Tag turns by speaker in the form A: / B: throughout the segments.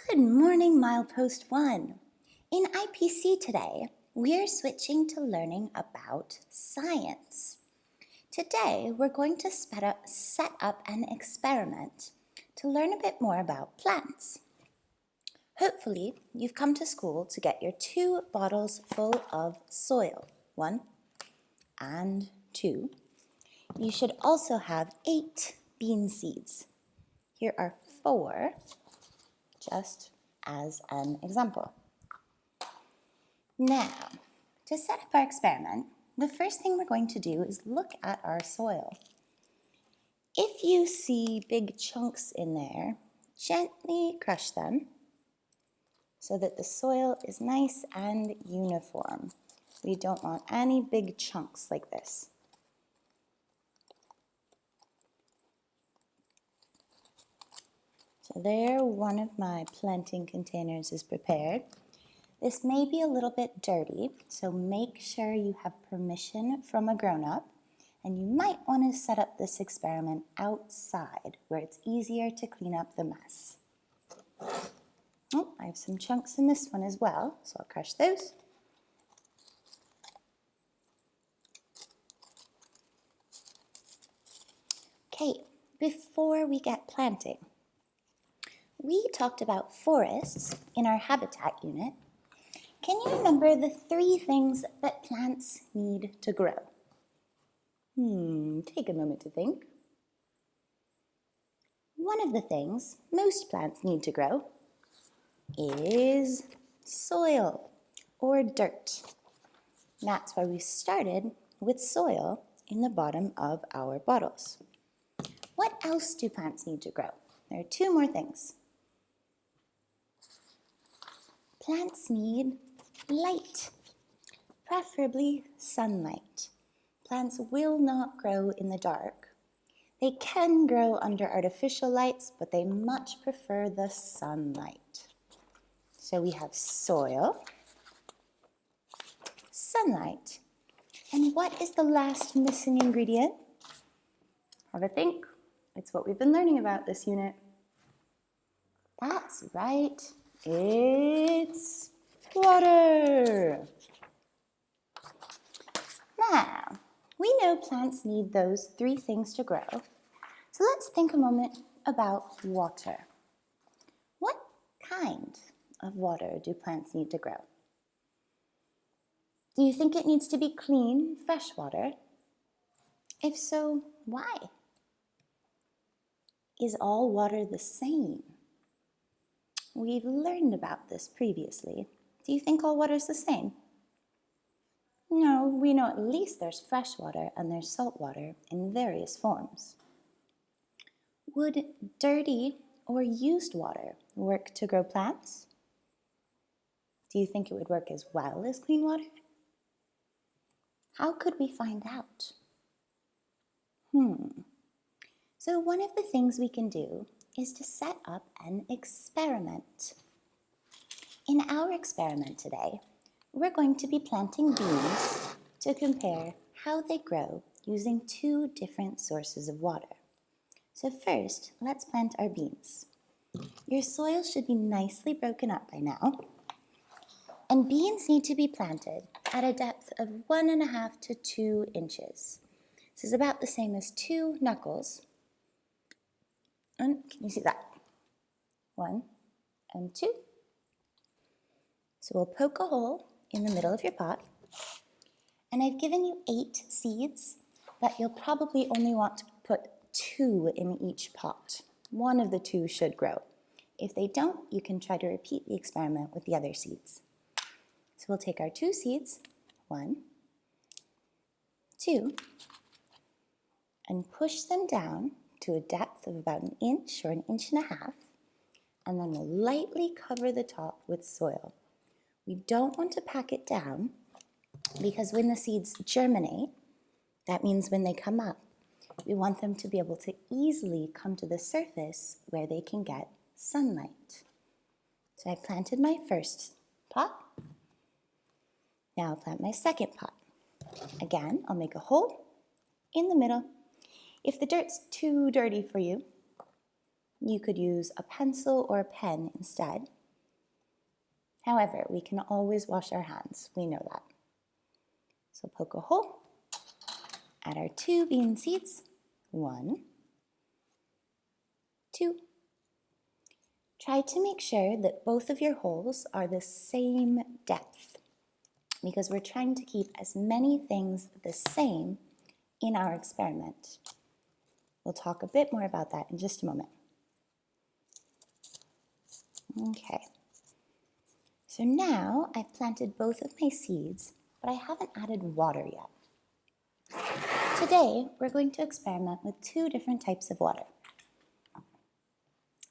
A: Good morning, Milepost 1. In IPC today, we're switching to learning about science. Today, we're going to set up an experiment to learn a bit more about plants. Hopefully, you've come to school to get your 2 bottles full of soil, 1 and 2. You should also have 8 bean seeds. Here are 4, just as an example. Now, to set up our experiment, the first thing we're going to do is look at our soil. If you see big chunks in there, gently crush them so that the soil is nice and uniform. We don't want any big chunks like this. So there, one of my planting containers is prepared. This may be a little bit dirty, so make sure you have permission from a grown-up, and you might want to set up this experiment outside where it's easier to clean up the mess. Oh, I have some chunks in this one as well, so I'll crush those. Okay, before we get planting, we talked about forests in our habitat unit. Can you remember the 3 things that plants need to grow? Take a moment to think. One of the things most plants need to grow is soil or dirt. That's why we started with soil in the bottom of our bottles. What else do plants need to grow? There are 2 more things. Plants need light, preferably sunlight. Plants will not grow in the dark. They can grow under artificial lights, but they much prefer the sunlight. So we have soil, sunlight, and what is the last missing ingredient? Have a think. It's what we've been learning about this unit. That's right. It's water. Now, we know plants need those 3 things to grow. So let's think a moment about water. What kind of water do plants need to grow? Do you think it needs to be clean, fresh water? If so, why? Is all water the same? We've learned about this previously. Do you think all water is the same? No, we know at least there's fresh water and there's salt water in various forms. Would dirty or used water work to grow plants? Do you think it would work as well as clean water? How could we find out? So one of the things we can do is to set up an experiment. In our experiment today, we're going to be planting beans to compare how they grow using 2 different sources of water. So first, let's plant our beans. Your soil should be nicely broken up by now, and beans need to be planted at a depth of 1.5 to 2 inches. This is about the same as 2 knuckles. And can you see that? 1 and 2. So we'll poke a hole in the middle of your pot. And I've given you 8 seeds, but you'll probably only want to put 2 in each pot. One of the 2 should grow. If they don't, you can try to repeat the experiment with the other seeds. So we'll take our 2 seeds, 1, 2, and push them down to a depth of about 1 inch or 1.5 inches, and then we'll lightly cover the top with soil. We don't want to pack it down because when the seeds germinate, that means when they come up, we want them to be able to easily come to the surface where they can get sunlight. So I planted my first pot. Now I'll plant my second pot. Again, I'll make a hole in the middle. If the dirt's too dirty for you, you could use a pencil or a pen instead. However, we can always wash our hands. We know that. So poke a hole, add our 2 bean seeds. 1, 2. Try to make sure that both of your holes are the same depth, because we're trying to keep as many things the same in our experiment. We'll talk a bit more about that in just a moment. Okay, so now I've planted both of my seeds, but I haven't added water yet. Today, we're going to experiment with 2 different types of water.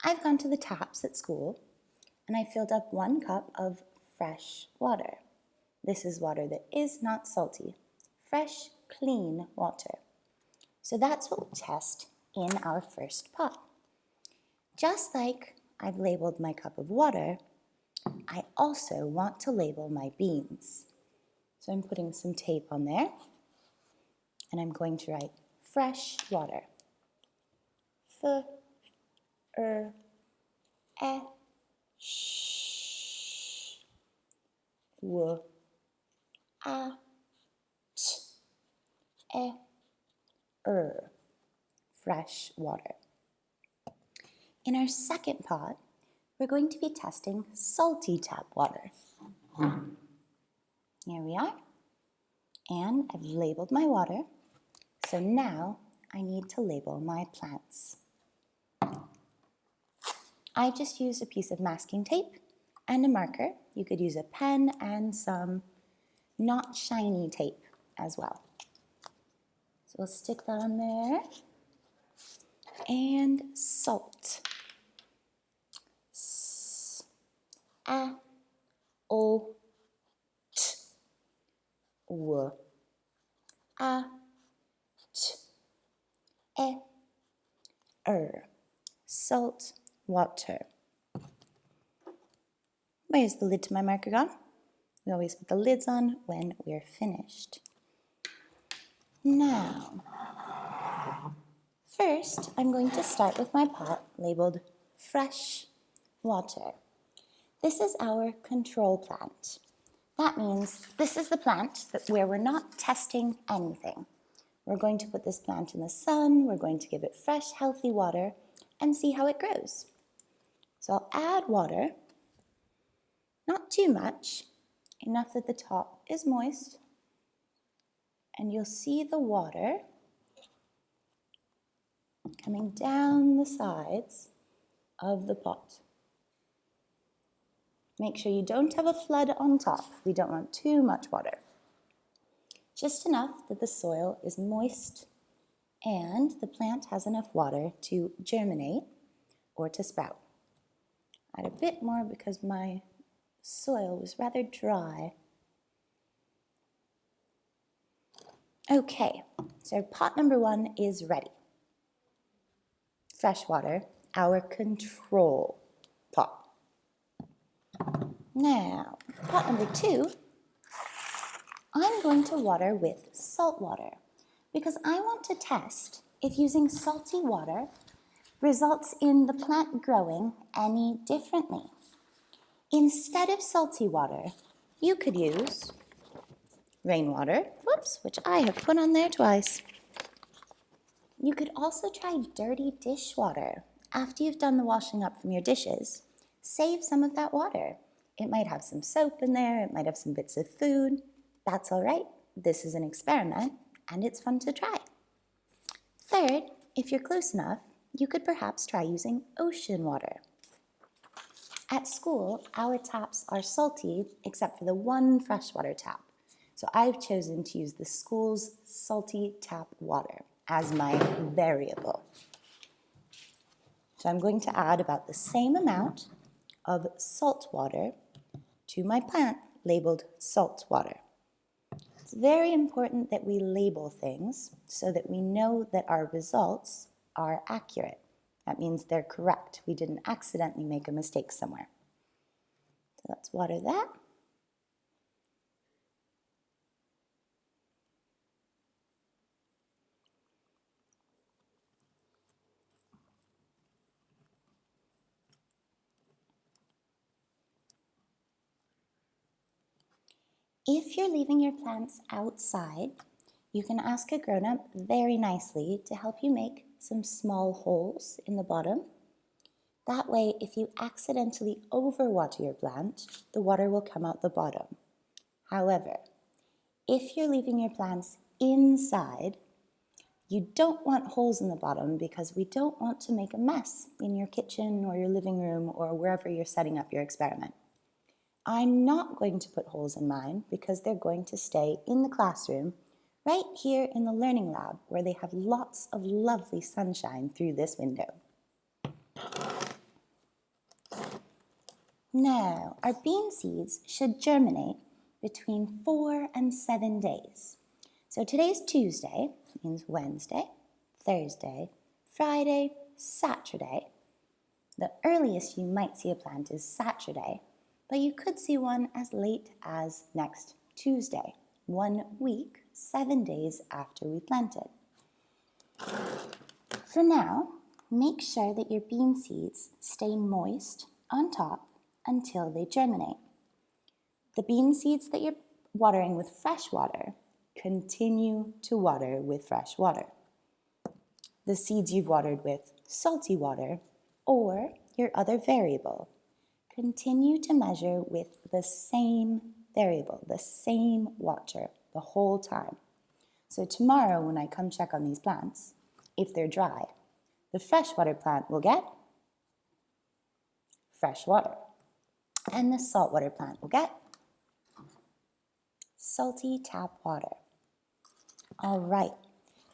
A: I've gone to the taps at school, and I filled up 1 cup of fresh water. This is water that is not salty, fresh, clean water. So that's what we'll test in our first pot. Just like I've labeled my cup of water, I also want to label my beans. So I'm putting some tape on there, and I'm going to write fresh water. F, E, sh, w, a, t, e, fresh water. In our second pot, we're going to be testing salty tap water. Here we are, and I've labeled my water, so now I need to label my plants. I just used a piece of masking tape and a marker. You could use a pen and some not shiny tape as well. So we'll stick that on there. And salt. S, a, o, t, w, a, t, e, salt water. Where's the lid to my marker gone? We always put the lids on when we're finished. Now, first I'm going to start with my pot labeled fresh water. This is our control plant. That means this is the plant where we're not testing anything. We're going to put this plant in the sun, we're going to give it fresh, healthy water, and see how it grows. So I'll add water, not too much, enough that the top is moist, and you'll see the water coming down the sides of the pot. Make sure you don't have a flood on top. We don't want too much water. Just enough that the soil is moist and the plant has enough water to germinate or to sprout. Add a bit more because my soil was rather dry. Okay, so pot number 1 is ready. Fresh water, our control pot. Now, pot number 2, I'm going to water with salt water because I want to test if using salty water results in the plant growing any differently. Instead of salty water, you could use rainwater, which I have put on there twice. You could also try dirty dishwater. After you've done the washing up from your dishes, save some of that water. It might have some soap in there, it might have some bits of food. That's all right. This is an experiment, and it's fun to try. Third, if you're close enough, you could perhaps try using ocean water. At school, our taps are salty except for the one freshwater tap. So I've chosen to use the school's salty tap water as my variable. So I'm going to add about the same amount of salt water to my plant labeled salt water. It's very important that we label things so that we know that our results are accurate. That means they're correct. We didn't accidentally make a mistake somewhere. So let's water that. If you're leaving your plants outside, you can ask a grown-up very nicely to help you make some small holes in the bottom. That way, if you accidentally overwater your plant, the water will come out the bottom. However, if you're leaving your plants inside, you don't want holes in the bottom because we don't want to make a mess in your kitchen or your living room or wherever you're setting up your experiment. I'm not going to put holes in mine because they're going to stay in the classroom right here in the learning lab where they have lots of lovely sunshine through this window. Now, our bean seeds should germinate between 4 and 7 days. So today's Tuesday, means Wednesday, Thursday, Friday, Saturday. The earliest you might see a plant is Saturday, but you could see one as late as next Tuesday, 1 week, 7 days after we planted. For now, make sure that your bean seeds stay moist on top until they germinate. The bean seeds that you're watering with fresh water, continue to water with fresh water. The seeds you've watered with salty water or your other variable, continue to measure with the same variable, the same water the whole time. So tomorrow when I come check on these plants, if they're dry, the freshwater plant will get fresh water, and the saltwater plant will get salty tap water. All right,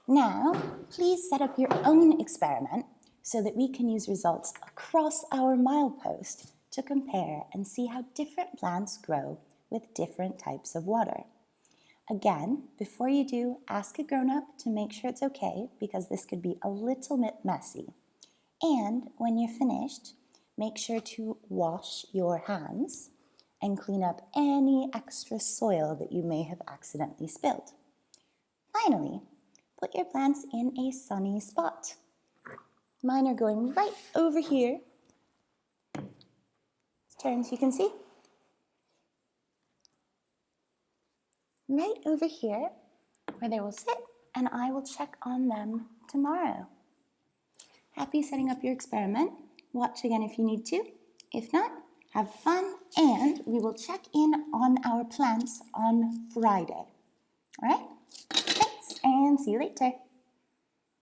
A: now please set up your own experiment so that we can use results across our milepost to compare and see how different plants grow with different types of water. Again, before you do, ask a grown-up to make sure it's okay because this could be a little bit messy. And when you're finished, make sure to wash your hands and clean up any extra soil that you may have accidentally spilled. Finally, put your plants in a sunny spot. Mine are going right over here. Let's turn so you can see. Right over here where they will sit, and I will check on them tomorrow. Happy setting up your experiment. Watch again if you need to. If not, have fun, and we will check in on our plants on Friday. All right? Thanks, and see you later.